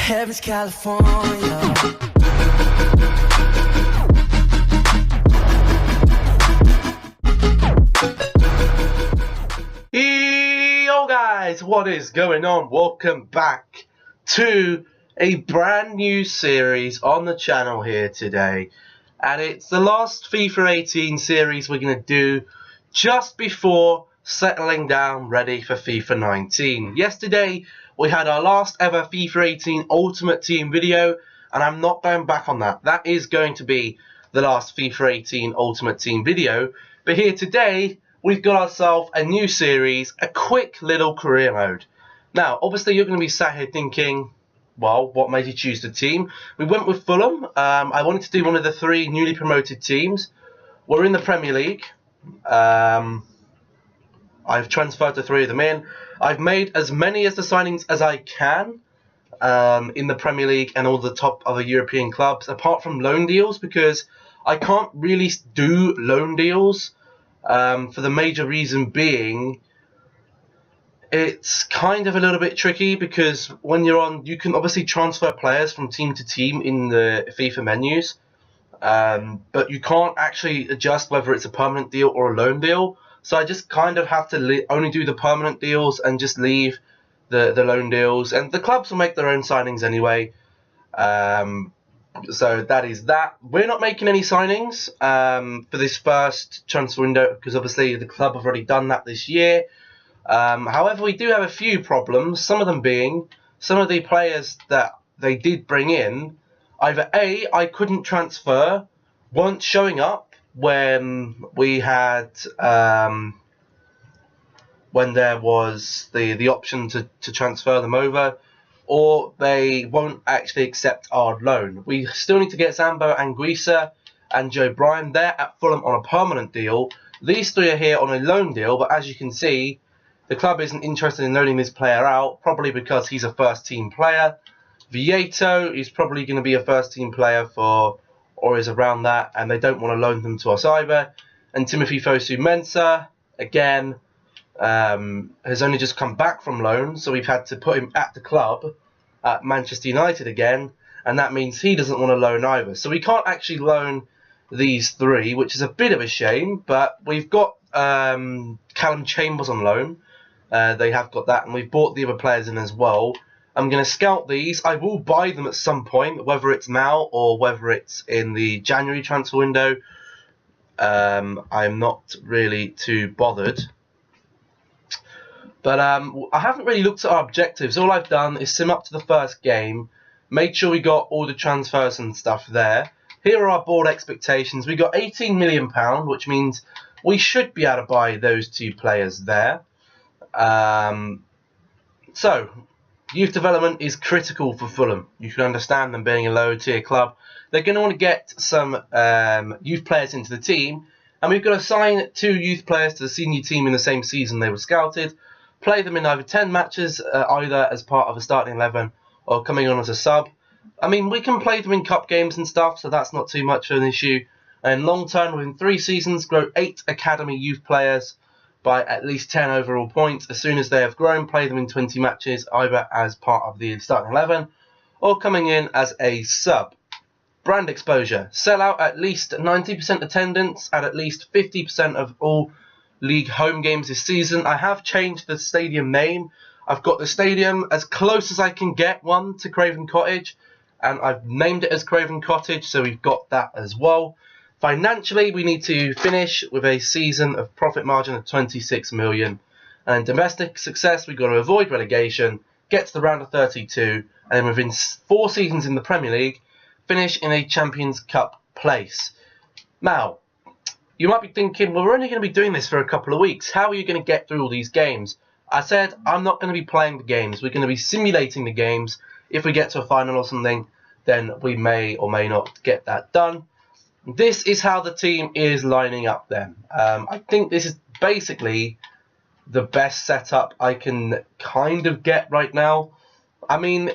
Heaven's California. Yo guys, what is going on? Welcome back to a brand new series on the channel here today. And it's the last FIFA 18 series we're going to do just before settling down ready for FIFA 19. Yesterday we had our last ever FIFA 18 Ultimate Team video, and I'm not going back on that. That is going to be the last FIFA 18 Ultimate Team video. But here today we've got ourselves a new series, a quick little career mode. Now, obviously you're going to be sat here thinking, well, what made you choose the team? We went with Fulham. I wanted to do one of the three newly promoted teams. We're in the Premier League. I've transferred the three of them in. I've made as many as the signings as I can in the Premier League and all the top other European clubs, apart from loan deals, because I can't really do loan deals. For the major reason being, it's kind of a little bit tricky, because when you're on, you can obviously transfer players from team to team in the FIFA menus, but you can't actually adjust whether it's a permanent deal or a loan deal. So I just kind of have to only do the permanent deals and just leave the loan deals, and the clubs will make their own signings anyway. So that is that. We're not making any signings for this first transfer window, because obviously the club have already done that this year. However, we do have a few problems, some of them being some of the players that they did bring in, either A, I couldn't transfer, weren't showing up when we had when there was the option to transfer them over, or they won't actually accept our loan. We still need to get Zambo Anguissa and Joe Bryan. They're at Fulham on a permanent deal. These three are here on a loan deal, but as you can see, the club isn't interested in loaning this player out, probably because he's a first-team player. Vieto is probably going to be a first-team player for, or is around that, and they don't want to loan them to us either. And Timothy Fosu-Mensah, again, has only just come back from loan, so we've had to put him at the club at Manchester United again, and that means he doesn't want to loan either. So we can't actually loan these three, which is a bit of a shame, but we've got Callum Chambers on loan. They have got that, and we've bought the other players in as well. I'm going to scout these. I will buy them at some point, whether it's now or whether it's in the January transfer window. I'm not really too bothered. But I haven't really looked at our objectives. All I've done is sim up to the first game, made sure we got all the transfers and stuff there. Here are our board expectations. We got £18 million, which means we should be able to buy those two players there. So, youth development is critical for Fulham. You can understand them being a lower tier club. They're going to want to get some youth players into the team, and we've got to sign 2 youth players to the senior team in the same season they were scouted, play them in either 10 matches, either as part of a starting 11 or coming on as a sub. I mean, we can play them in cup games and stuff, so that's not too much of an issue. And long term, within 3 seasons, grow 8 academy youth players by at least 10 overall points. As soon as they have grown, play them in 20 matches, either as part of the starting 11 or coming in as a sub. Brand exposure. Sell out at least 90% attendance at least 50% of all league home games this season. I have changed the stadium name. I've got the stadium as close as I can get one to Craven Cottage, and I've named it as Craven Cottage, so we've got that as well. Financially, we need to finish with a season of profit margin of 26 million. And domestic success, we've got to avoid relegation, get to the round of 32, and then within 4 seasons in the Premier League, finish in a Champions Cup place. Now, you might be thinking, well, we're only going to be doing this for a couple of weeks. How are you going to get through all these games? I said, I'm not going to be playing the games. We're going to be simulating the games. If we get to a final or something, then we may or may not get that done. This is how the team is lining up then. I think this is basically the best setup I can kind of get right now. I mean,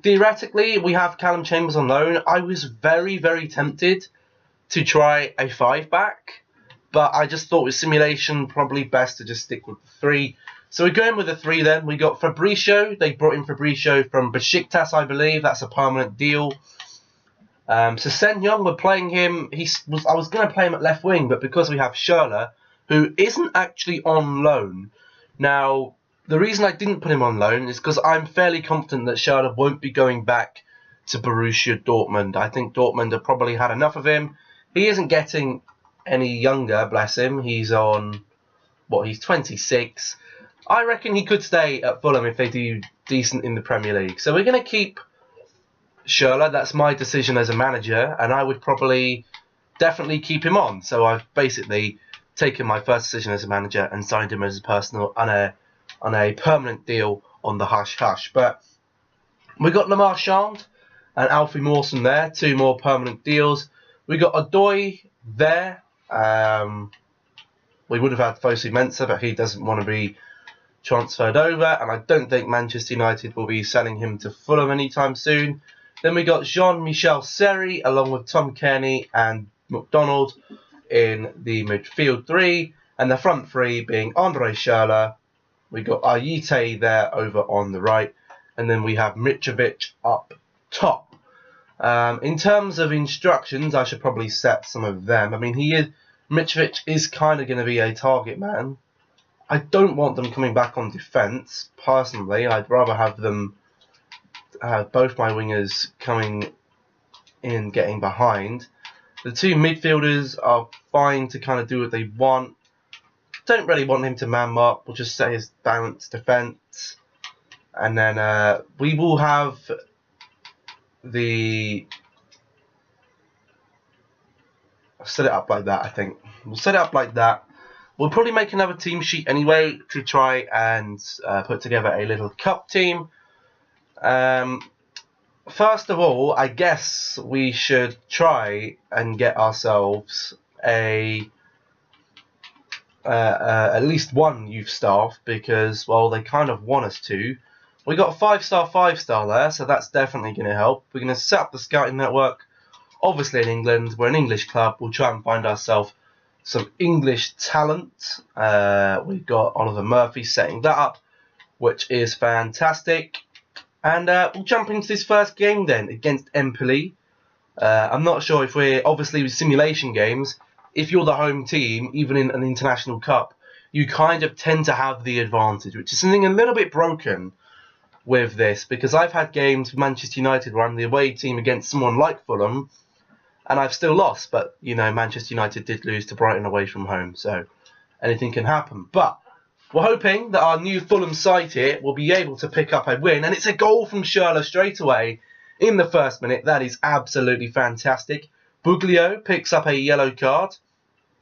theoretically, we have Callum Chambers on loan. I was very, very tempted to try a 5-back, but I just thought with simulation, probably best to just stick with the 3. So we're going with a 3 then. We got Fabricio. They brought in Fabricio from Besiktas, I believe. That's a permanent deal. So Sen-Young, we're playing him. I was going to play him at left wing, but because we have Schürrle, who isn't actually on loan. Now, the reason I didn't put him on loan is because I'm fairly confident that Schürrle won't be going back to Borussia Dortmund. I think Dortmund have probably had enough of him. He isn't getting any younger, bless him. He's on, he's 26. I reckon he could stay at Fulham if they do decent in the Premier League. So we're going to keep Schürrle. That's my decision as a manager, and I would probably definitely keep him on. So I've basically taken my first decision as a manager and signed him as a personal on a permanent deal on the hush-hush. But we got Lamar Chand and Alfie Mawson there, 2 more permanent deals. We got Odoi there. We would have had Fosu Mensah, but he doesn't want to be transferred over, and I don't think Manchester United will be selling him to Fulham anytime soon. Then we got Jean-Michel Seri along with Tom Kearney and McDonald in the midfield 3, and the front 3 being Andre Schürrle. We got Ayite there over on the right, and then we have Mitrovic up top. In terms of instructions, I should probably set some of them. I mean, Mitrovic is kind of going to be a target man. I don't want them coming back on defence, personally. I'd rather have them both my wingers coming in, getting behind. The 2 midfielders are fine to kind of do what they want. Don't really want him to man mark. We'll just set his balanced defence. And then we will have I'll set it up like that, I think. We'll set it up like that. We'll probably make another team sheet anyway to try and put together a little cup team. First of all, I guess we should try and get ourselves at least 1 youth staff, because, well, they kind of want us to. We got a 5-star, 5-star there, so that's definitely going to help. We're going to set up the scouting network. Obviously in England, we're an English club. We'll try and find ourselves some English talent. We've got Oliver Murphy setting that up, which is fantastic. And we'll jump into this first game then against Empoli. I'm not sure if obviously with simulation games, if you're the home team, even in an international cup, you kind of tend to have the advantage, which is something a little bit broken with this, because I've had games with Manchester United where I'm the away team against someone like Fulham, and I've still lost. But, you know, Manchester United did lose to Brighton away from home, so anything can happen. But we're hoping that our new Fulham side here will be able to pick up a win, and it's a goal from Schürrle straight away in the first minute. That is absolutely fantastic. Buglio picks up a yellow card.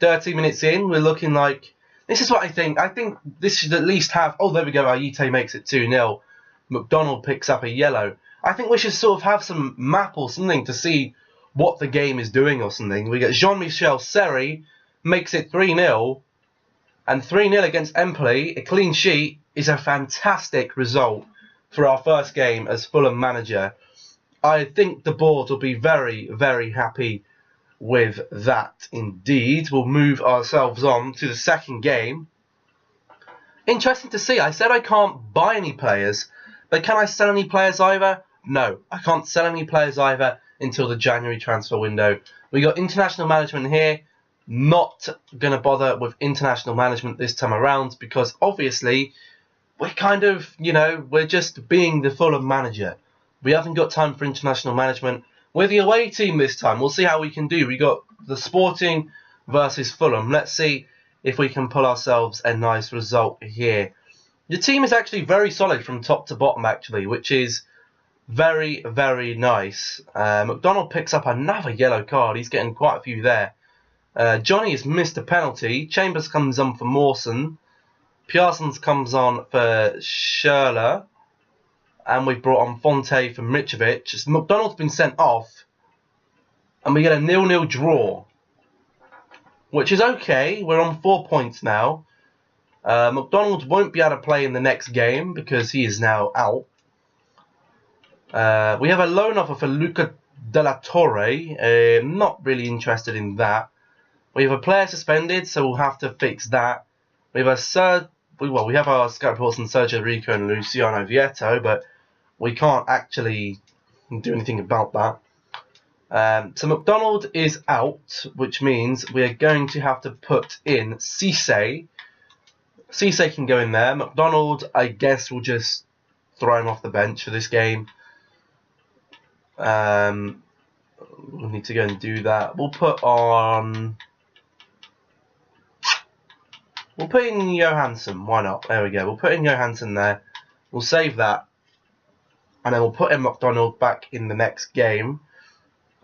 30 minutes in, we're looking like... This is what I think. I think this should at least have... Oh, there we go. Ayite makes it 2-0. McDonald picks up a yellow. I think we should sort of have some map or something to see what the game is doing or something. We get Jean-Michel Seri makes it 3-0. And 3-0 against Empoli, a clean sheet, is a fantastic result for our first game as Fulham manager. I think the board will be very, very happy with that indeed. We'll move ourselves on to the second game. Interesting to see. I said I can't buy any players, but can I sell any players either? No, I can't sell any players either until the January transfer window. We got international management here. Not going to bother with international management this time around, because obviously we're kind of, you know, we're just being the Fulham manager. We haven't got time for international management. We're the away team this time. We'll see how we can do. We got the Sporting versus Fulham. Let's see if we can pull ourselves a nice result here. The team is actually very solid from top to bottom, actually, which is very, very nice. McDonald picks up another yellow card. He's getting quite a few there. Johnny has missed a penalty. Chambers comes on for Mawson. Pearsons comes on for Schürrle. And we've brought on Fonte for Mitrovic. McDonald's been sent off. And we get a 0-0 draw. Which is okay. We're on 4 points now. McDonald won't be able to play in the next game because he is now out. We have a loan offer for Luca Della Torre. Not really interested in that. We have a player suspended, so we'll have to fix that. We have a we have our scout reports on Sergio Rico and Luciano Vieto, but we can't actually do anything about that. So McDonald is out, which means we are going to have to put in Cisse. Cisse can go in there. McDonald, I guess, will just throw him off the bench for this game. We'll need to go and do that. We'll put in Johansson. Why not? There we go. We'll put in Johansson there. We'll save that. And then we'll put in McDonald back in the next game.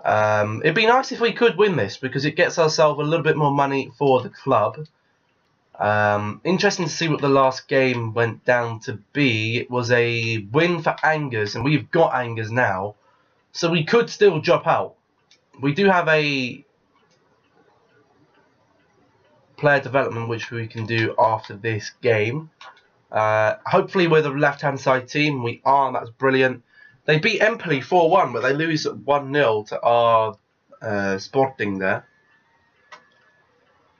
It'd be nice if we could win this, because it gets ourselves a little bit more money for the club. Interesting to see what the last game went down to be. It was a win for Angers, and we've got Angers now. So we could still drop out. We do have a player development which we can do after this game. Hopefully we're the left-hand side team. We are, that's brilliant. They beat Empoli 4-1, but they lose 1-0 to our Sporting there.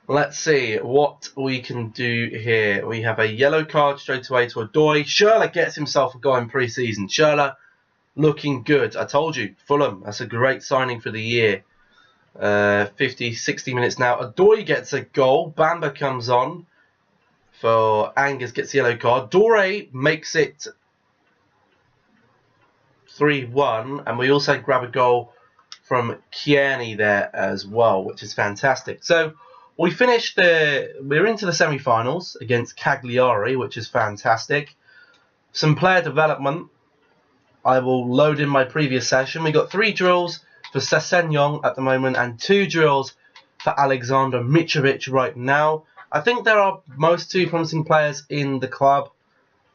Let's see what we can do here. We have a yellow card straight away to Odoi. Schürrle gets himself a goal in pre-season. Schürrle looking good. I told you, Fulham, that's a great signing for the year. 50, 60 minutes now. Odoi gets a goal. Bamba comes on for Angers, gets the yellow card. Dore makes it 3-1, and we also grab a goal from Kiani there as well, which is fantastic. So we finished we're into the semi-finals against Cagliari, which is fantastic. Some player development. I will load in my previous session. We got 3 drills for Sessegnon at the moment and 2 drills for Alexander Mitrovic right now. I think there are most 2 promising players in the club.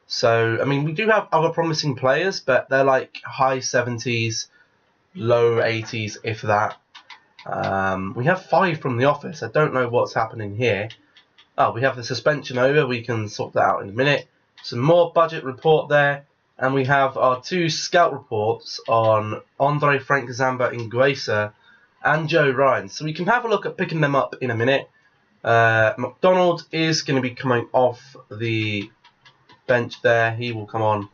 So, I mean, we do have other promising players, but they're like high 70s, low 80s, if that. We have 5 from the office. I don't know what's happening here. Oh, we have the suspension over. We can sort that out in a minute. Some more budget report there. And we have our 2 scout reports on Andre Frank Zamba Inguesa and Joe Ryan. So we can have a look at picking them up in a minute. McDonald is going to be coming off the bench there. He will come on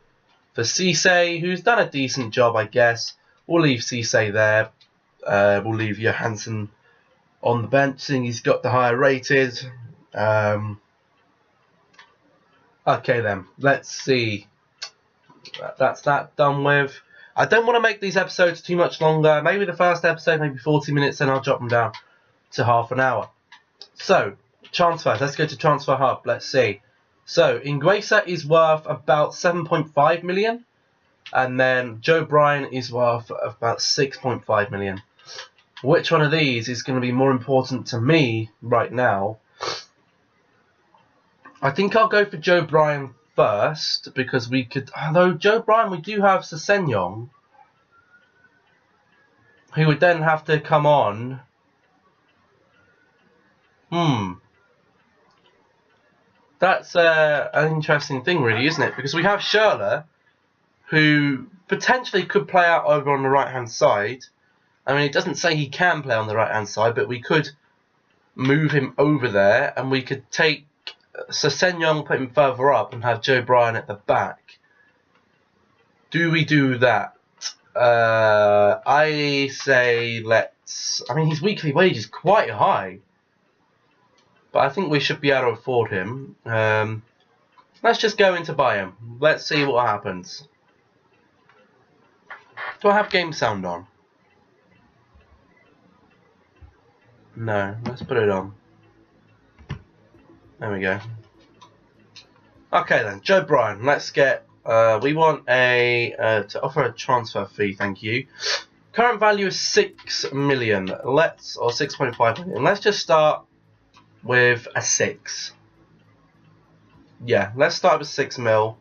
for Cisse, who's done a decent job, I guess. We'll leave Cisse there. We'll leave Johansson on the bench, seeing he's got the higher rated. Okay then, let's see. That's that done with. I don't want to make these episodes too much longer. Maybe the first episode, maybe 40 minutes, then I'll drop them down to half an hour. So, transfers. Let's go to Transfer Hub. Let's see. So, Inguesa is worth about 7.5 million. And then Joe Bryan is worth about 6.5 million. Which one of these is going to be more important to me right now? I think I'll go for Joe Bryan first, because we could, although Joe Bryan, we do have Sessegnon, who would then have to come on. That's an interesting thing, really, isn't it? Because we have Schürrle, who potentially could play out over on the right-hand side. I mean, it doesn't say he can play on the right-hand side, but we could move him over there, and we could take Sessegnon, put him further up, and have Joe Bryan at the back. Do we do that? I say let's. I mean, his weekly wage is quite high, but I think we should be able to afford him. Let's just go in to buy him. Let's see what happens. Do I have game sound on? No, let's put it on. There we go. Okay then, Joe Bryan. Let's get. We want to offer a transfer fee. Thank you. Current value is 6 million. Or 6.5 million. Let's just start with a 6. Yeah, let's start with 6 mil.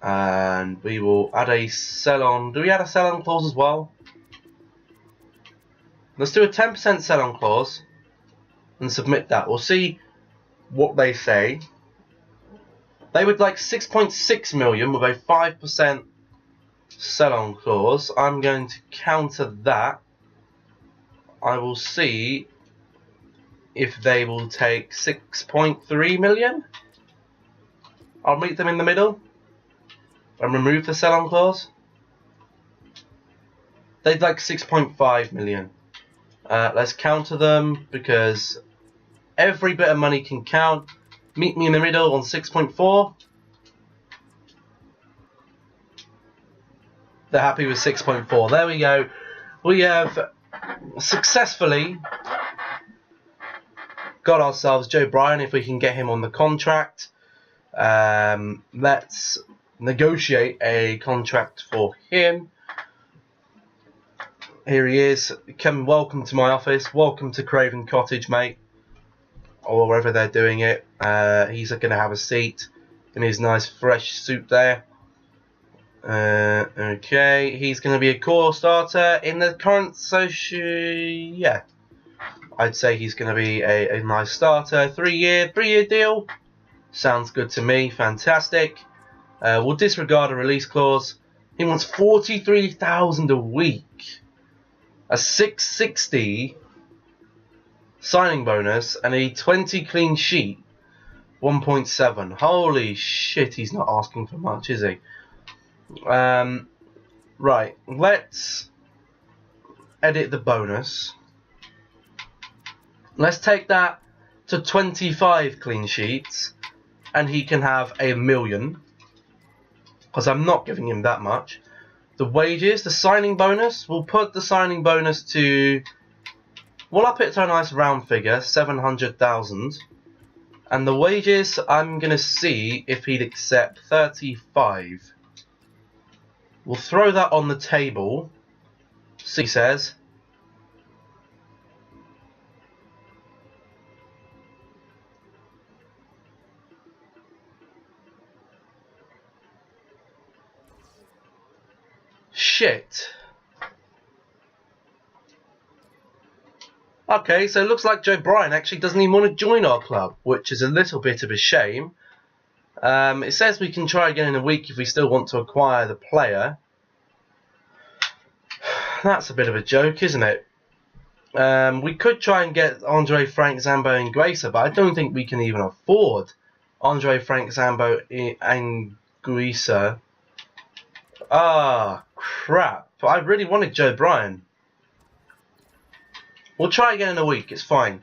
And we will add a sell-on. Do we add a sell-on clause as well? Let's do a 10% sell-on clause and submit that. We'll see what they say. They would like 6.6 million with a 5% sell-on clause. I'm going to counter that. I will see if they will take 6.3 million. I'll meet them in the middle and remove the sell-on clause. They'd like 6.5 million. Let's counter them because every bit of money can count. Meet me in the middle on 6.4. They're happy with 6.4. There we go. We have successfully got ourselves Joe Bryan. If we can get him on the contract, let's negotiate a contract for him. Here he is. Welcome to my office. Welcome to Craven Cottage, mate. Or wherever they're doing it. He's going to have a seat in his nice fresh suit there. Okay, he's going to be a core starter in the current yeah. I'd say he's going to be a nice starter. Three-year deal. Sounds good to me. Fantastic. We'll disregard a release clause. He wants 43,000 a week. A 660 signing bonus and a 20 clean sheet. 1.7. Holy shit, he's not asking for much, is he? Right, let's edit the bonus. Let's take that to 25 clean sheets and he can have $1 million, because I'm not giving him that much. The wages, the signing bonus, we'll put the signing bonus to, we'll up it to a nice round figure, 700,000. And the wages, I'm going to see if he'd accept 35. We'll throw that on the table. See, says. Shit. Okay, so it looks like Joe Bryan actually doesn't even want to join our club, which is a little bit of a shame. It says we can try again in a week if we still want to acquire the player. That's a bit of a joke, isn't it? We could try and get Andre Frank, Zambo and Guisa, but I don't think we can even afford Andre Frank, Zambo and Guisa. Ah, crap. I really wanted Joe Bryan. We'll try again in a week, it's fine.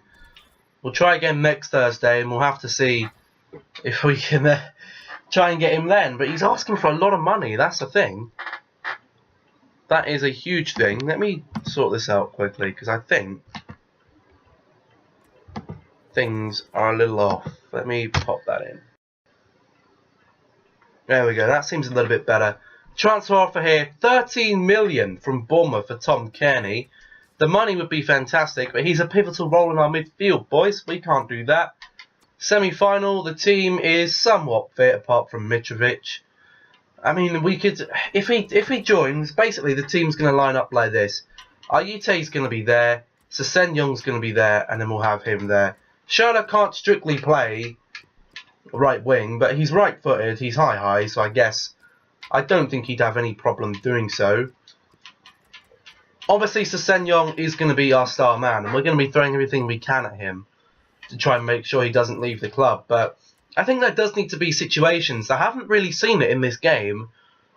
We'll try again next Thursday and we'll have to see if we can try and get him then. But he's asking for a lot of money, that's the thing. That is a huge thing. Let me sort this out quickly because I think things are a little off. Let me pop that in. There we go, that seems a little bit better. Transfer offer here, 13 million from Bournemouth for Tom Kearney. The money would be fantastic, but he's a pivotal role in our midfield, boys. We can't do that. Semi-final, the team is somewhat fit apart from Mitrovic. I mean, we could, if he joins, basically the team's going to line up like this. Ayute's going to be there, Sesenyong's going to be there, and then we'll have him there. Schürrle can't strictly play right wing, but he's right-footed, he's high, so I guess I don't think he'd have any problem doing so. Obviously, Sesenyong is going to be our star man, and we're going to be throwing everything we can at him to try and make sure he doesn't leave the club. But I think there does need to be situations. I haven't really seen it in this game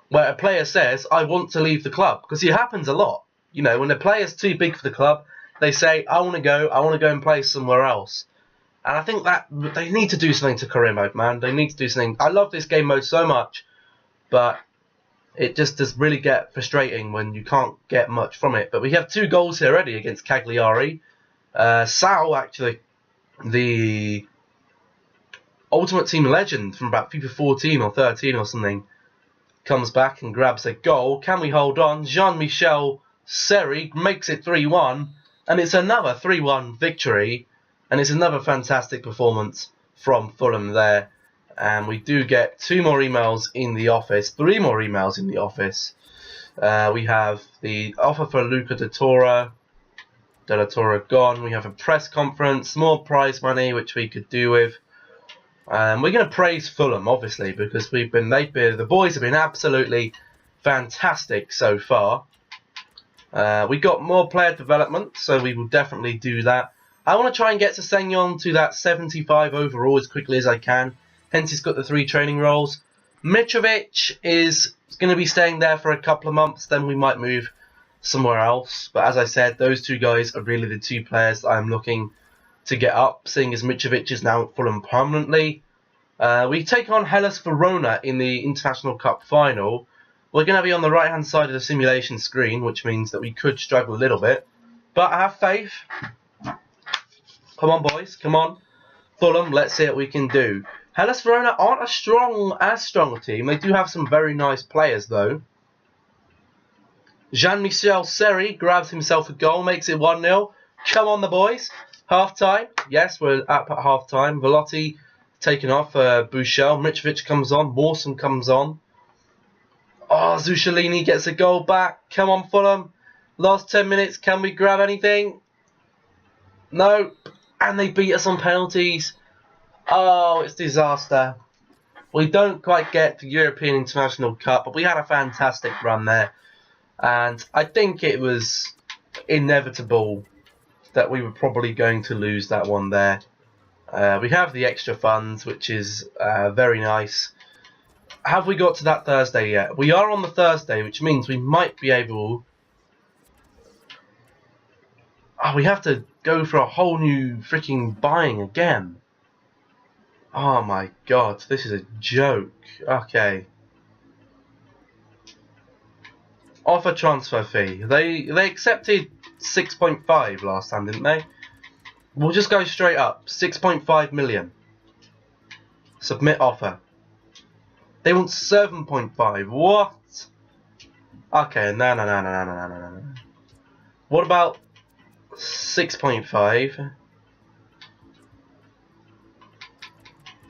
where a player says, I want to leave the club, because it happens a lot. You know, when a player's too big for the club, they say, I want to go and play somewhere else. And I think that they need to do something to career mode, man. They need to do something. I love this game mode so much, but it just does really get frustrating when you can't get much from it. But we have 2 goals here already against Cagliari. Sal, actually, the Ultimate Team legend from about FIFA 14 or 13 or something, comes back and grabs a goal. Can we hold on? Jean-Michel Seri makes it 3-1. And it's another 3-1 victory. And it's another fantastic performance from Fulham there. And we do get 2 more emails in the office, 3 more emails in the office. We have the offer for Luca De La Torre gone. We have a press conference, more prize money, which we could do with. We're going to praise Fulham, obviously, because the boys have been absolutely fantastic so far. We got more player development, so we will definitely do that. I want to try and get Sesenyong to that 75 overall as quickly as I can. hence he's got the 3 training roles. Mitrovic is going to be staying there for a couple of months, then we might move somewhere else. But as I said, those 2 guys are really the 2 players that I'm looking to get up, seeing as Mitrovic is now at Fulham permanently. We take on Hellas Verona in the International Cup final. We're going to be on the right-hand side of the simulation screen, which means that we could struggle a little bit. But I have faith. Come on, boys. Come on. Fulham, let's see what we can do. Hellas Verona aren't as strong a team. They do have some very nice players, though. Jean-Michel Seri grabs himself a goal, makes it 1-0. Come on, the boys. Half-time. Yes, we're up at half-time. Velotti taken off. Buchel. Mitrovic comes on. Mawson comes on. Oh, Zuccolini gets a goal back. Come on, Fulham. Last 10 minutes. Can we grab anything? No. And they beat us on penalties. Oh, it's disaster. We don't quite get the European International Cup, but we had a fantastic run there. And I think it was inevitable that we were probably going to lose that one there. We have the extra funds, which is very nice. Have we got to that Thursday yet? We are on the Thursday, which means we might be able... Oh, we have to go for a whole new freaking buying again. Oh my god, this is a joke. Okay. Offer transfer fee. They accepted 6.5 last time, didn't they? We'll just go straight up. 6.5 million. Submit offer. They want 7.5. What? Okay, no. What about 6.5?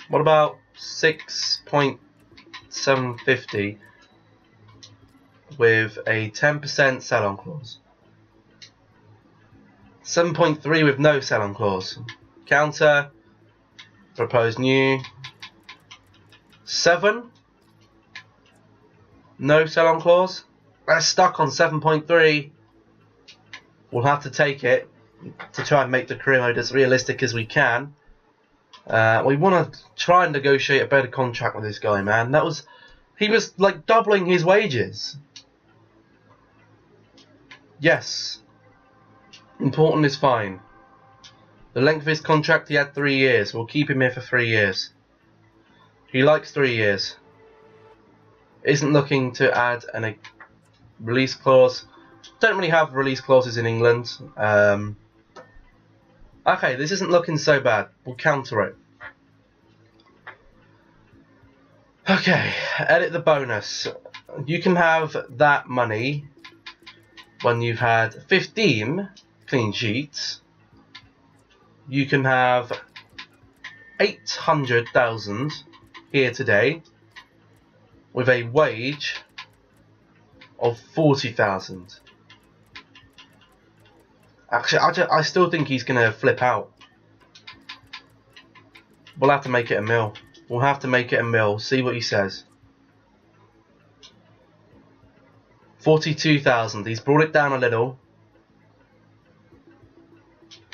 What about 6.750 with a 10% sell-on clause? 7.3 with no sell-on clause. Counter. Propose new. 7. No sell-on clause. They're stuck on 7.3. We'll have to take it to try and make the career mode as realistic as we can. We want to try and negotiate a better contract with this guy, man. He was like doubling his wages. Yes. Important is fine. The length of his contract, he had 3 years. We'll keep him here for 3 years. He likes 3 years. Isn't looking to add a release clause. Don't really have release clauses in England. Okay, this isn't looking so bad. We'll counter it. Okay, edit the bonus. You can have that money when you've had 15 clean sheets. You can have 800,000 here today with a wage of 40,000. Actually, I still think he's going to flip out. We'll have to make it a mil. We'll have to make it a mil. See what he says. 42,000. He's brought it down a little.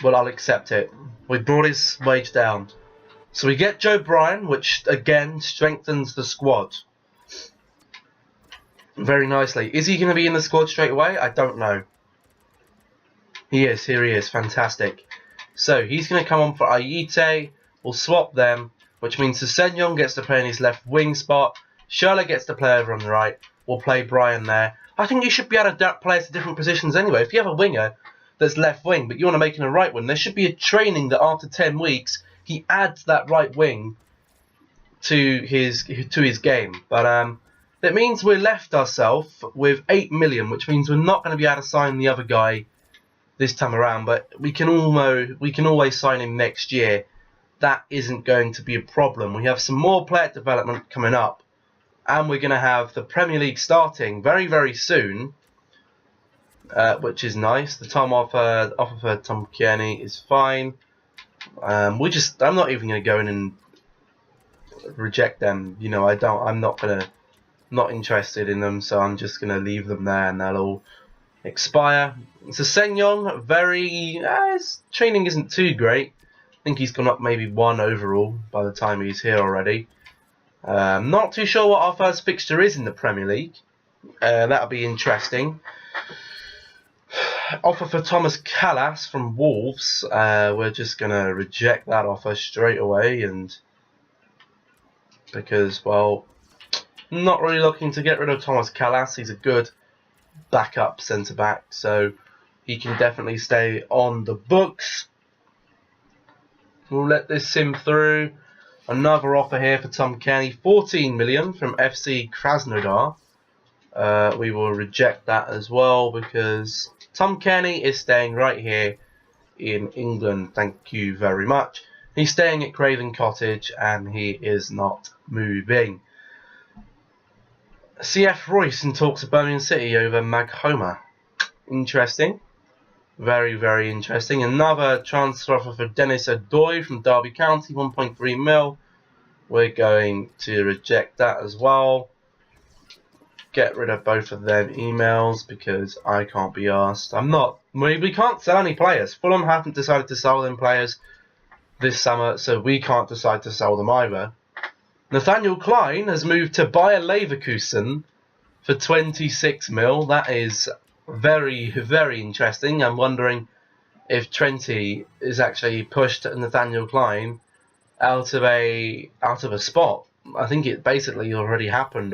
Well, I'll accept it. We brought his wage down. So we get Joe Bryan, which again strengthens the squad very nicely. Is he going to be in the squad straight away? I don't know. He is. Here he is. Fantastic. So he's going to come on for Ayite. We'll swap them, which means Sessegnon gets to play in his left wing spot. Schürrle gets to play over on the right. We'll play Bryan there. I think you should be able to adapt players to different positions anyway. If you have a winger that's left wing, but you want to make him a right wing, there should be a training that after 10 weeks he adds that right wing to his game. But that means we're left ourselves with 8 million, which means we're not going to be able to sign the other guy this time around, but we can always sign him next year. That isn't going to be a problem. We have some more player development coming up, and we're going to have the Premier League starting very, very soon, which is nice. The time offer for Tom Kearney is fine. I'm not even going to go in and reject them. You know, I'm not interested in them, so I'm just going to leave them there, and they'll all expire. Sessegnon, his training isn't too great. think he's gone up maybe 1 overall by the time he's here already. Not too sure what our first fixture is in the Premier League. That'll be interesting. Offer for Thomas Callas from Wolves. We're just going to reject that offer straight away, and because, well, not really looking to get rid of Thomas Callas. He's a good backup centre-back, so he can definitely stay on the books. We'll let this sim through. Another offer here for Tom Kenny, 14 million from FC Krasnodar. We will reject that as well because Tom Kenny is staying right here in England. Thank you very much. He's staying at Craven Cottage and he is not moving. CF Royce in talks of Birmingham City over Maghoma. Interesting. Very, very interesting. Another transfer offer for Dennis Adoy from Derby County, 1.3 mil. We're going to reject that as well. Get rid of both of them emails because I can't be asked. We can't sell any players. Fulham haven't decided to sell them players this summer, so we can't decide to sell them either. Nathaniel Klein has moved to Bayer Leverkusen for 26 mil. That is very, very interesting. I'm wondering if Trenty is actually pushed Nathaniel Klein out of a spot. I think it basically already happened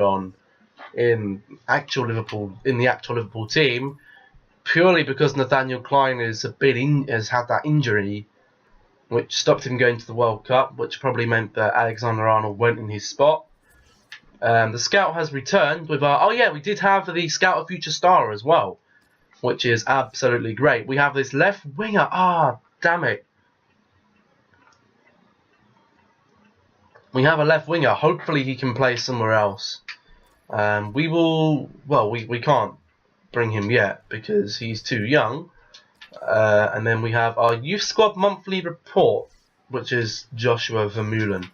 in the actual Liverpool team, purely because Nathaniel Klein has had that injury, which stopped him going to the World Cup, which probably meant that Alexander-Arnold went in his spot. The scout has returned with we did have the Scout of Future Star as well, which is absolutely great. We have this left winger. Damn it. We have a left winger. Hopefully he can play somewhere else. We can't bring him yet because he's too young. And then we have our Youth Squad monthly report, which is Joshua Vermeulen.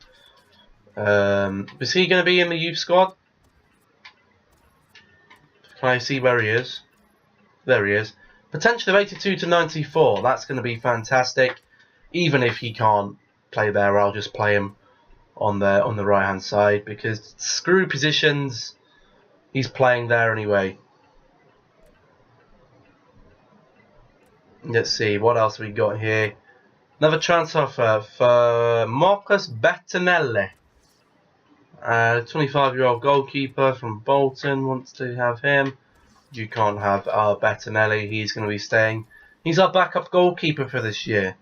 Is he going to be in the Youth Squad? Can I see where he is? There he is. Potential of 82 to 94. That's going to be fantastic. Even if he can't play there, I'll just play him on the right hand side because screw positions. He's playing there anyway. Let's see what else we got here. Another transfer for Marcus Bettinelli. 25-year-old goalkeeper from Bolton wants to have him. You can't have Bettinelli. He's going to be staying. He's our backup goalkeeper for this year.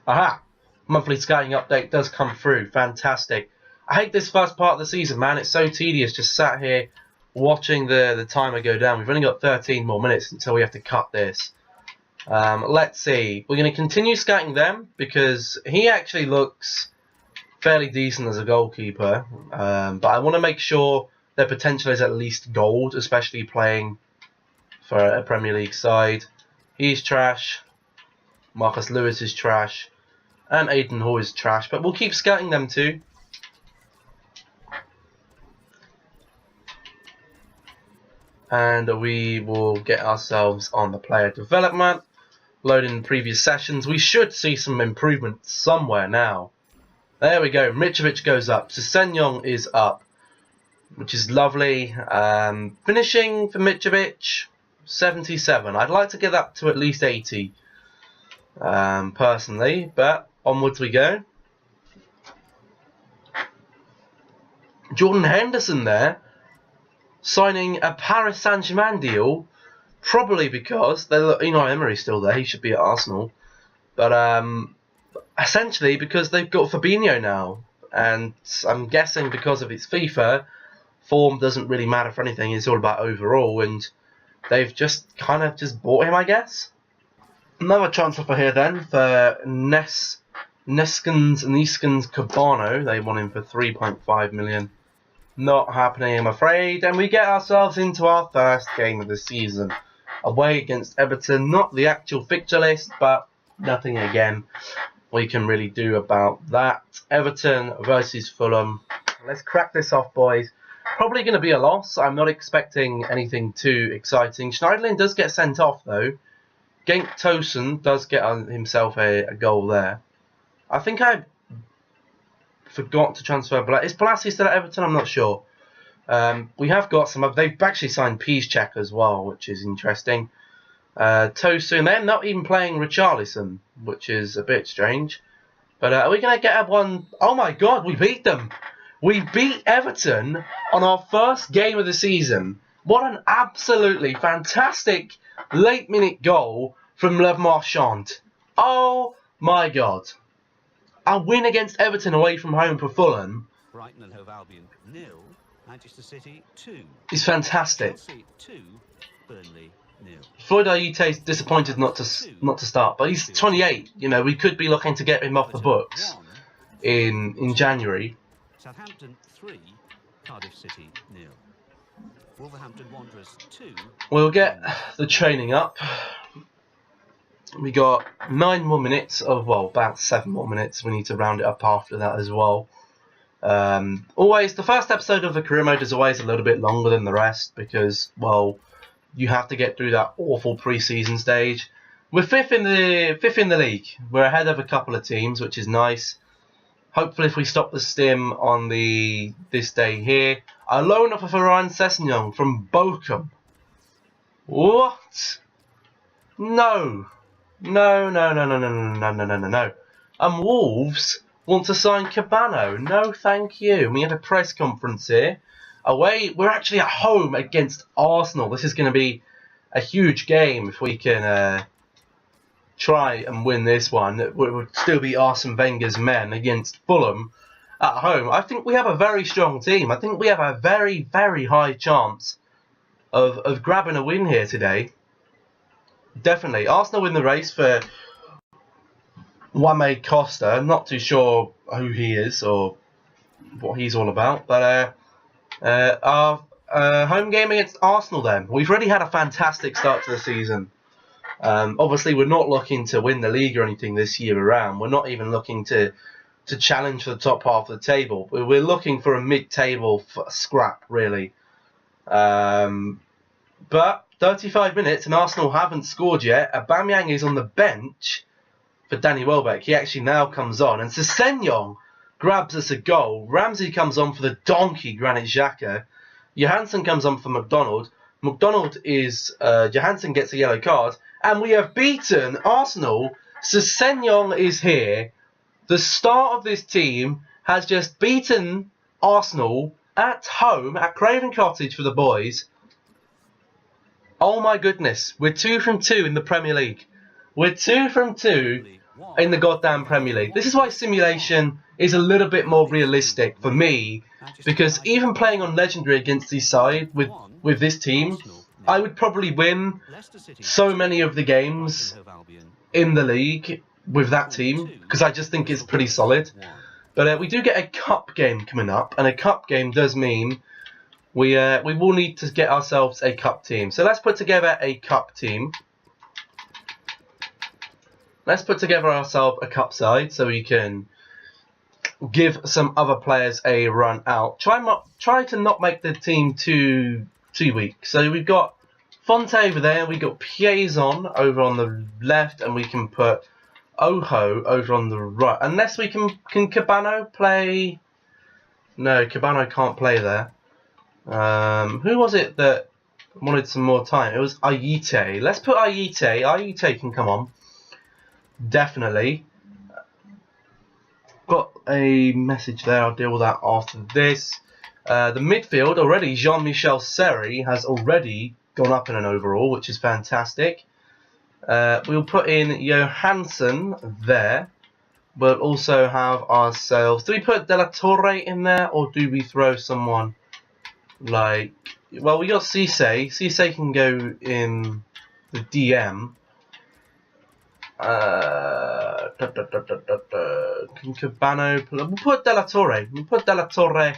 Aha! Monthly scouting update does come through. Fantastic. I hate this first part of the season, man. It's so tedious just sat here watching the timer go down. We've only got 13 more minutes until we have to cut this. Let's see. We're going to continue scouting them because he actually looks fairly decent as a goalkeeper. But I want to make sure their potential is at least gold, especially playing for a Premier League side. He's trash. Marcus Lewis is trash. And Aiden Hall is trash. But we'll keep scouting them too. And we will get ourselves on the player development. Loading previous sessions. We should see some improvement somewhere now. There we go. Mitrovic goes up. Sessegnon is up, which is lovely. Finishing for Mitrovic, 77. I'd like to get up to at least 80, personally. But onwards we go. Jordan Henderson there, signing a Paris Saint-Germain deal, probably because Emery's still there. He should be at Arsenal, but essentially because they've got Fabinho now, and I'm guessing because of its FIFA form doesn't really matter for anything. It's all about overall, and they've just kind of just bought him, I guess. Another transfer for here then for Neskens Cabano. They want him for 3.5 million. Not happening, I'm afraid. And we get ourselves into our first game of the season. Away against Everton. Not the actual fixture list, but nothing again we can really do about that. Everton versus Fulham. Let's crack this off, boys. Probably going to be a loss. I'm not expecting anything too exciting. Schneiderlin does get sent off, though. Genk Tosun does get himself a goal there. I think I forgot to transfer Blas. Is Blassie still at Everton? I'm not sure. We have got some. They've actually signed Piszczek as well, which is interesting. Tosun, they're not even playing Richarlison, which is a bit strange. But are we going to get one? Oh my God, we beat them. We beat Everton on our first game of the season. What an absolutely fantastic late minute goal from Le Marchand. Oh my God. A win against Everton away from home for Fulham. Brighton and Hove Albion 0, Manchester City 2. Is fantastic. Chelsea 2, Burnley 0. Floyd Ayute is disappointed not to start, but he's 28. You know, we could be looking to get him off the books in January. Southampton 3, Cardiff City 0. Wolverhampton Wanderers 2. We'll get the training up. We got 9 more minutes of, well, about 7 more minutes. We need to round it up after that as well. Always, the first episode of the career mode is always a little bit longer than the rest because, well, you have to get through that awful pre-season stage. We're fifth in the league. We're ahead of a couple of teams, which is nice. Hopefully, if we stop the stim on this day here, a loan offer for Ryan Sessegnon from Bochum. What? No. No. Wolves want to sign Cabano. No, thank you. We have a press conference here. Away, we're actually at home against Arsenal. This is going to be a huge game if we can try and win this one. It would still be Arsene Wenger's men against Fulham at home. I think we have a very strong team. I think we have a very, very high chance of grabbing a win here today. Definitely. Arsenal in the race for Wame Costa. I'm not too sure who he is or what he's all about. But our home game against Arsenal then. We've already had a fantastic start to the season. Obviously, we're not looking to win the league or anything this year around. We're not even looking to challenge for the top half of the table. We're looking for a mid-table scrap, really. But 35 minutes and Arsenal haven't scored yet. Aubameyang is on the bench for Danny Welbeck. He actually now comes on. And Sessegnon grabs us a goal. Ramsey comes on for the donkey, Granit Xhaka. Johansson comes on for McDonald. Johansson gets a yellow card. And we have beaten Arsenal. Sessegnon is here. The start of this team has just beaten Arsenal at home at Craven Cottage for the boys. Oh my goodness. We're 2 from 2 in the Premier League. We're 2 from 2 in the goddamn Premier League. This is why simulation is a little bit more realistic for me. Because even playing on Legendary against this side with this team, I would probably win so many of the games in the league with that team. Because I just think it's pretty solid. But we do get a cup game coming up. And a cup game does mean we will need to get ourselves a cup team. So let's put together a cup team. Let's put together ourselves a cup side so we can give some other players a run out. Try to not make the team too weak. So we've got Fonte over there. We've got Piazon over on the left, and we can put Ojo over on the right. Unless we can Cabano play? No, Cabano can't play there. Who was it that wanted some more time? It was Ayite. Let's put Ayite. Ayite can come on. Definitely. Got a message there. I'll deal with that after this. The midfield already, Jean-Michel Seri has already gone up in an overall, which is fantastic. We'll put in Johansson there. We'll also have ourselves... Do we put De La Torre in there, or do we throw someone like... Well, we got Cisse. Cisse can go in the DM. Can Cabano... We'll put De La Torre. We'll put De La Torre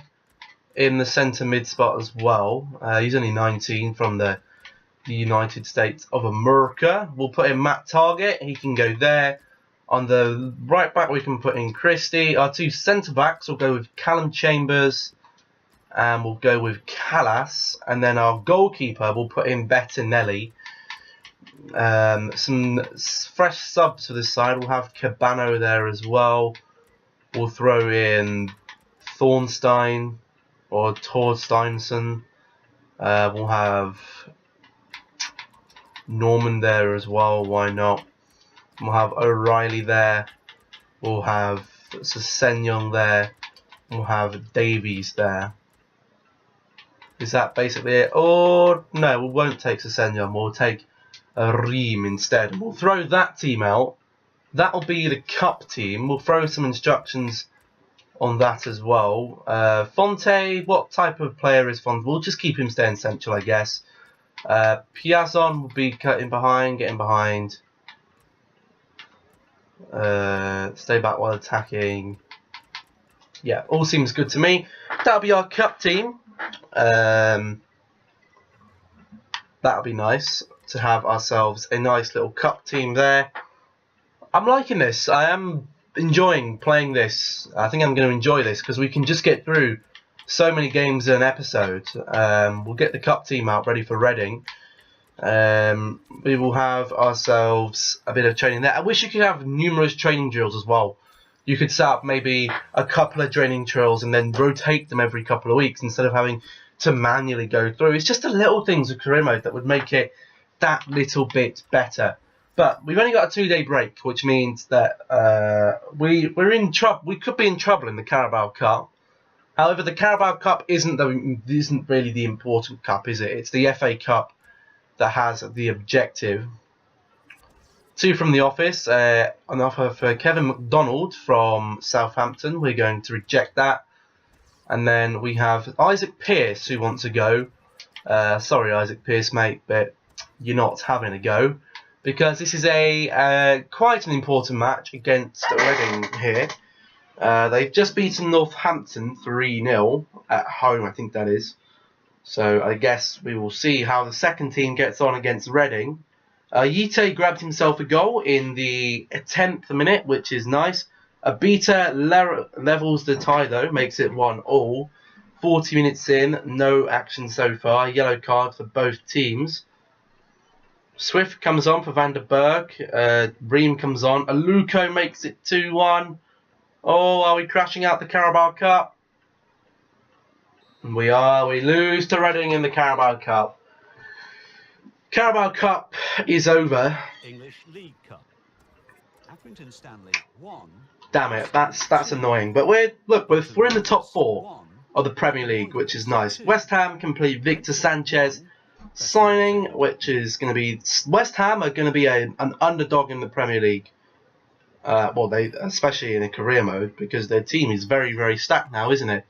in the centre mid spot as well. He's only 19 from the United States of America. We'll put in Matt Target. He can go there. On the right back, we can put in Christie. Our 2 centre backs will go with Callum Chambers, and we'll go with Callas. And then our goalkeeper, we'll put in Bettinelli. Some fresh subs for this side. We'll have Cabano there as well. We'll throw in Thornstein or Torsteinson. We'll have Norman there as well. Why not? We'll have O'Reilly there. We'll have Sesenyong there. We'll have Davies there. Is that basically it? Or no, we won't take Sesenyong. We'll take a Ream instead. We'll throw that team out. That'll be the cup team. We'll throw some instructions on that as well. Fonte, what type of player is Fonte? We'll just keep him staying central, I guess. Piazon will be getting behind. Stay back while attacking. Yeah, all seems good to me. That'll be our cup team. That'll be nice to have ourselves a nice little cup team there. I'm liking this. I am enjoying playing this. I think I'm going to enjoy this because we can just get through so many games in an episode. We'll get the cup team out ready for Reading. We will have ourselves a bit of training there. I wish you could have numerous training drills as well. You could set up maybe a couple of training drills and then rotate them every couple of weeks instead of having to manually go through. It's just the little things of career mode that would make it that little bit better. But we've only got a 2-day break, which means that we're in trouble. We could be in trouble in the Carabao Cup. However, the Carabao Cup isn't really the important cup, is it? It's the FA Cup that has the objective. 2 from the office, an offer for Kevin McDonald from Southampton. We're going to reject that. And then we have Isaac Pearce who wants to go. Sorry, Isaac Pearce, mate, but you're not having a go. Because this is a quite an important match against Reading here. They've just beaten Northampton 3-0 at home, I think that is. So I guess we will see how the second team gets on against Reading. Yite grabbed himself a goal in the 10th minute, which is nice. Abita levels the tie though, makes it 1-1. 40 minutes in, no action so far. Yellow card for both teams. Swift comes on for Van der Berg. Ream comes on. Aluko makes it 2-1. Oh, are we crashing out the Carabao Cup? We are. We lose to Reading in the Carabao Cup. Carabao Cup is over. English League Cup. Accrington Stanley 1. Damn it, that's annoying. But we're in the top 4 of the Premier League, which is nice. West Ham complete Victor Sanchez signing, which is going to be West Ham are going to be an underdog in the Premier League. Well, they especially in a career mode because their team is very, very stacked now, isn't it?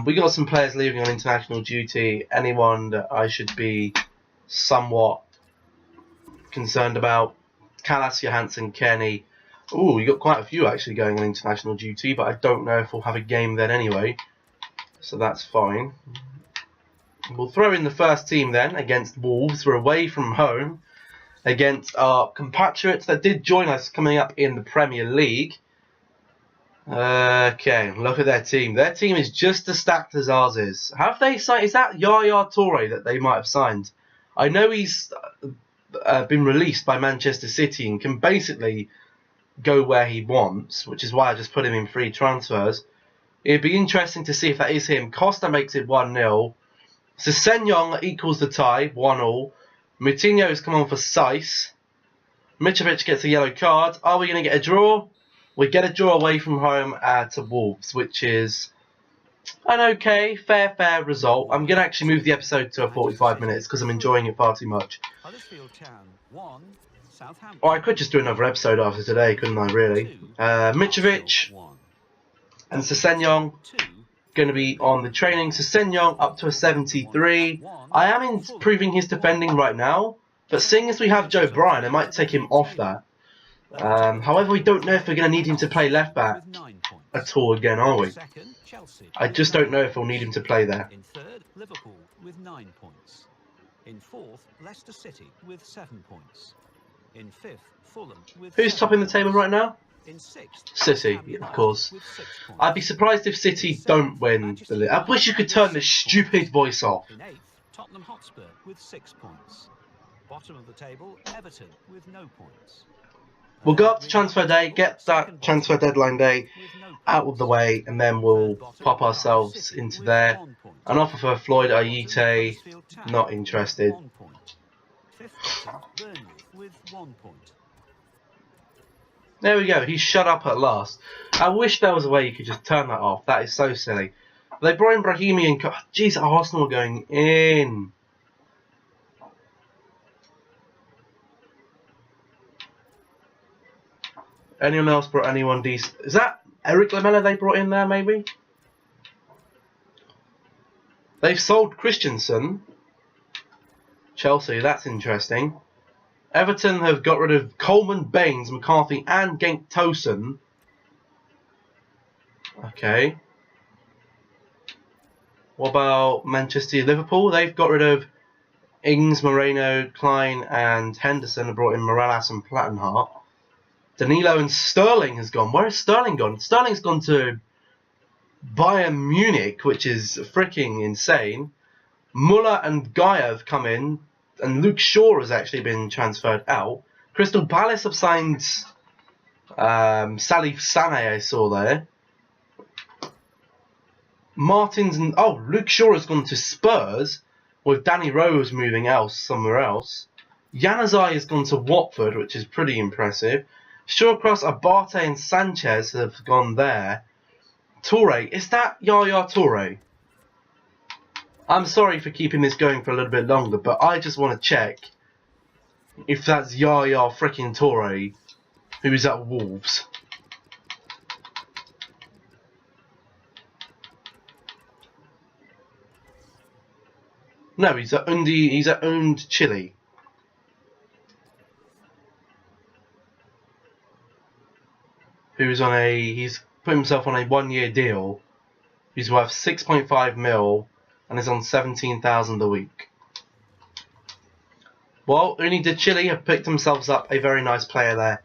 We got some players leaving on international duty. Anyone that I should be somewhat concerned about? Callas, Johansson, Kenny. Ooh, we got quite a few actually going on international duty, but I don't know if we'll have a game then anyway. So that's fine. We'll throw in the first team then against Wolves. We're away from home against our compatriots that did join us coming up in the Premier League. Okay, look at their team. Their team is just as stacked as ours is. Have they signed? Is that Yaya Toure that they might have signed? I know he's been released by Manchester City and can basically go where he wants, which is why I just put him in free transfers. It'd be interesting to see if that is him. Costa makes it 1-0. Sesenyong equals the tie, 1-1. Moutinho has come on for Saiss. Mitrovic gets a yellow card. Are we going to get a draw? We get a draw away from home to Wolves, which is an okay, fair result. I'm going to actually move the episode to a 45 minutes because I'm enjoying it far too much. Or I could just do another episode after today, couldn't I, really? Mitrovic and Sesenyong going to be on the training. Sesenyong up to a 73. I am improving his defending right now, but seeing as we have Joe Bryan, I might take him off that. However, we don't know if we're going to need him to play left back at all again, are we? I just don't know if we'll need him to play there. In third, Liverpool with 9 points. In fourth, Leicester City with 7 points. In fifth, Fulham with Who's topping the table right now? In sixth, City, of course. I'd be surprised if City don't win the league. I wish you could turn this stupid voice off. In eighth, Tottenham Hotspur with 6 points. Bottom of the table, Everton with no points. We'll go up to transfer day, get that transfer deadline day out of the way, and then we'll pop ourselves into there. An offer for Floyd Ayite, not interested. Fifth bottom, Burnley with 1 point. There we go, he's shut up at last. I wish there was a way you could just turn that off. That is so silly. They brought in Brahimi and... Jeez, Arsenal are going in. Anyone else brought anyone decent? Is that Eric Lamela they brought in there, maybe? They've sold Christensen. Chelsea, that's interesting. Everton have got rid of Coleman, Baines, McCarthy and Genk Tosin. Okay. What about Manchester Liverpool? They've got rid of Ings, Moreno, Klein and Henderson and brought in Morales and Plattenhart. Danilo and Sterling has gone. Where has Sterling gone? Sterling's gone to Bayern Munich, which is freaking insane. Muller and Gaia have come in, and Luke Shaw has actually been transferred out. Crystal Palace have signed Salif Sane, I saw there. Martins and Luke Shaw has gone to Spurs, with Danny Rose moving somewhere else. Januzaj has gone to Watford, which is pretty impressive. Shawcross, Abate and Sanchez have gone there. Toure, is that Yaya Toure? I'm sorry for keeping this going for a little bit longer, but I just want to check if that's Yaya freaking Toure, who is at Wolves. No, he's at owned Chile. He's put himself on a 1-year deal. He's worth 6.5 mil and is on 17,000 a week. Well, Uni de Chile have picked themselves up a very nice player there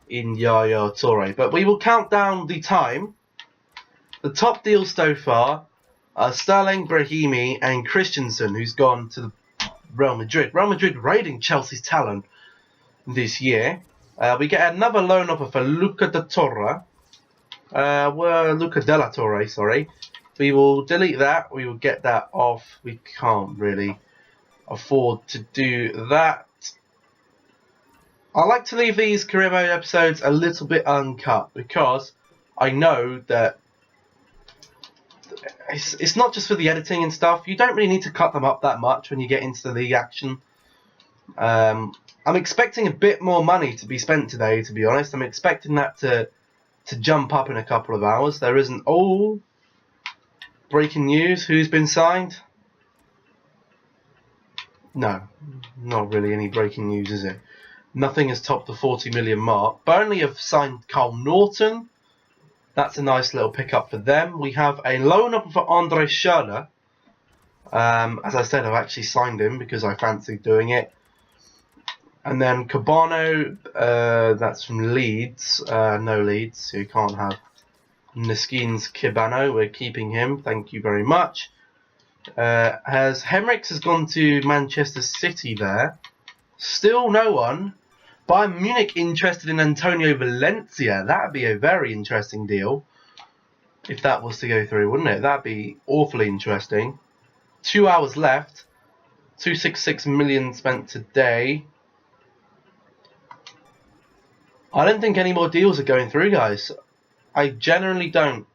in Yaya Toure. But we will count down the time. The top deals so far are Sterling, Brahimi and Christensen, who's gone to Real Madrid. Real Madrid raiding Chelsea's talent this year. We get another loan offer for Luca de Torre. Luca de la Torre, sorry. We will delete that. We will get that off. We can't really afford to do that. I like to leave these career mode episodes a little bit uncut because I know that it's not just for the editing and stuff. You don't really need to cut them up that much when you get into the league action. I'm expecting a bit more money to be spent today, to be honest. I'm expecting that to jump up in a couple of hours. There isn't... Oh, breaking news. Who's been signed? No, not really any breaking news, is it? Nothing has topped the 40 million mark. Burnley have signed Carl Norton. That's a nice little pickup for them. We have a loan offer for Andre Schürrle. As I said, I've actually signed him because I fancied doing it. And then Cabano, that's from Leeds. No Leeds, so you can't have Niskin's Cabano. We're keeping him. Thank you very much. Henriks has gone to Manchester City there. Still no one. Bayern Munich interested in Antonio Valencia. That would be a very interesting deal if that was to go through, wouldn't it? That would be awfully interesting. 2 hours left. 266 million spent today. I don't think any more deals are going through, guys. I generally don't.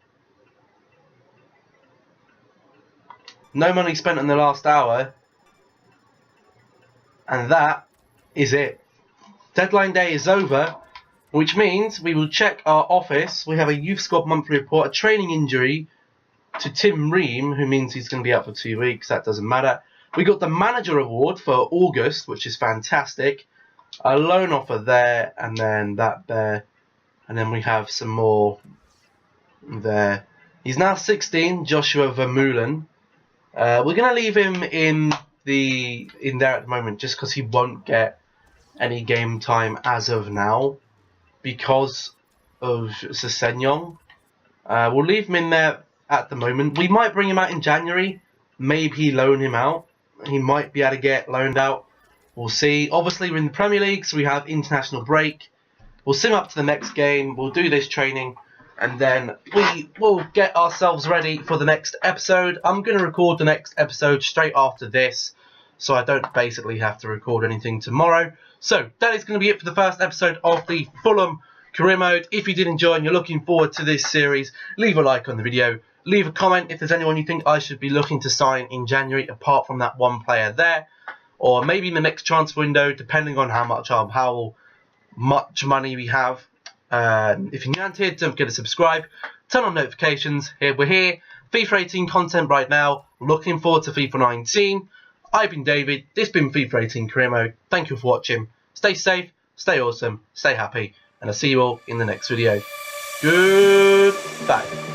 No money spent in the last hour. And that is it. Deadline day is over, which means we will check our office. We have a youth squad monthly report, a training injury to Tim Ream, who means he's going to be out for 2 weeks. That doesn't matter. We got the manager award for August, which is fantastic. A loan offer there, and then that there. And then we have some more there. He's now 16, Joshua Vermeulen. We're going to leave him in there at the moment just because he won't get any game time as of now because of Sessegnon. We'll leave him in there at the moment. We might bring him out in January. Maybe loan him out. He might be able to get loaned out We'll see. Obviously, we're in the Premier League, so we have international break. We'll sim up to the next game. We'll do this training, and then we will get ourselves ready for the next episode. I'm going to record the next episode straight after this, so I don't basically have to record anything tomorrow. So that is going to be it for the first episode of the Fulham Career Mode. If you did enjoy and you're looking forward to this series, leave a like on the video. Leave a comment if there's anyone you think I should be looking to sign in January, apart from that one player there, or maybe in the next transfer window, depending on how much money we have. If you're new around here, don't forget to subscribe, turn on notifications. We're here, FIFA 18 content right now. Looking forward to FIFA 19. I've been David. This has been FIFA 18 Career Mode. Thank you for watching. Stay safe, stay awesome, stay happy, and I'll see you all in the next video. Goodbye.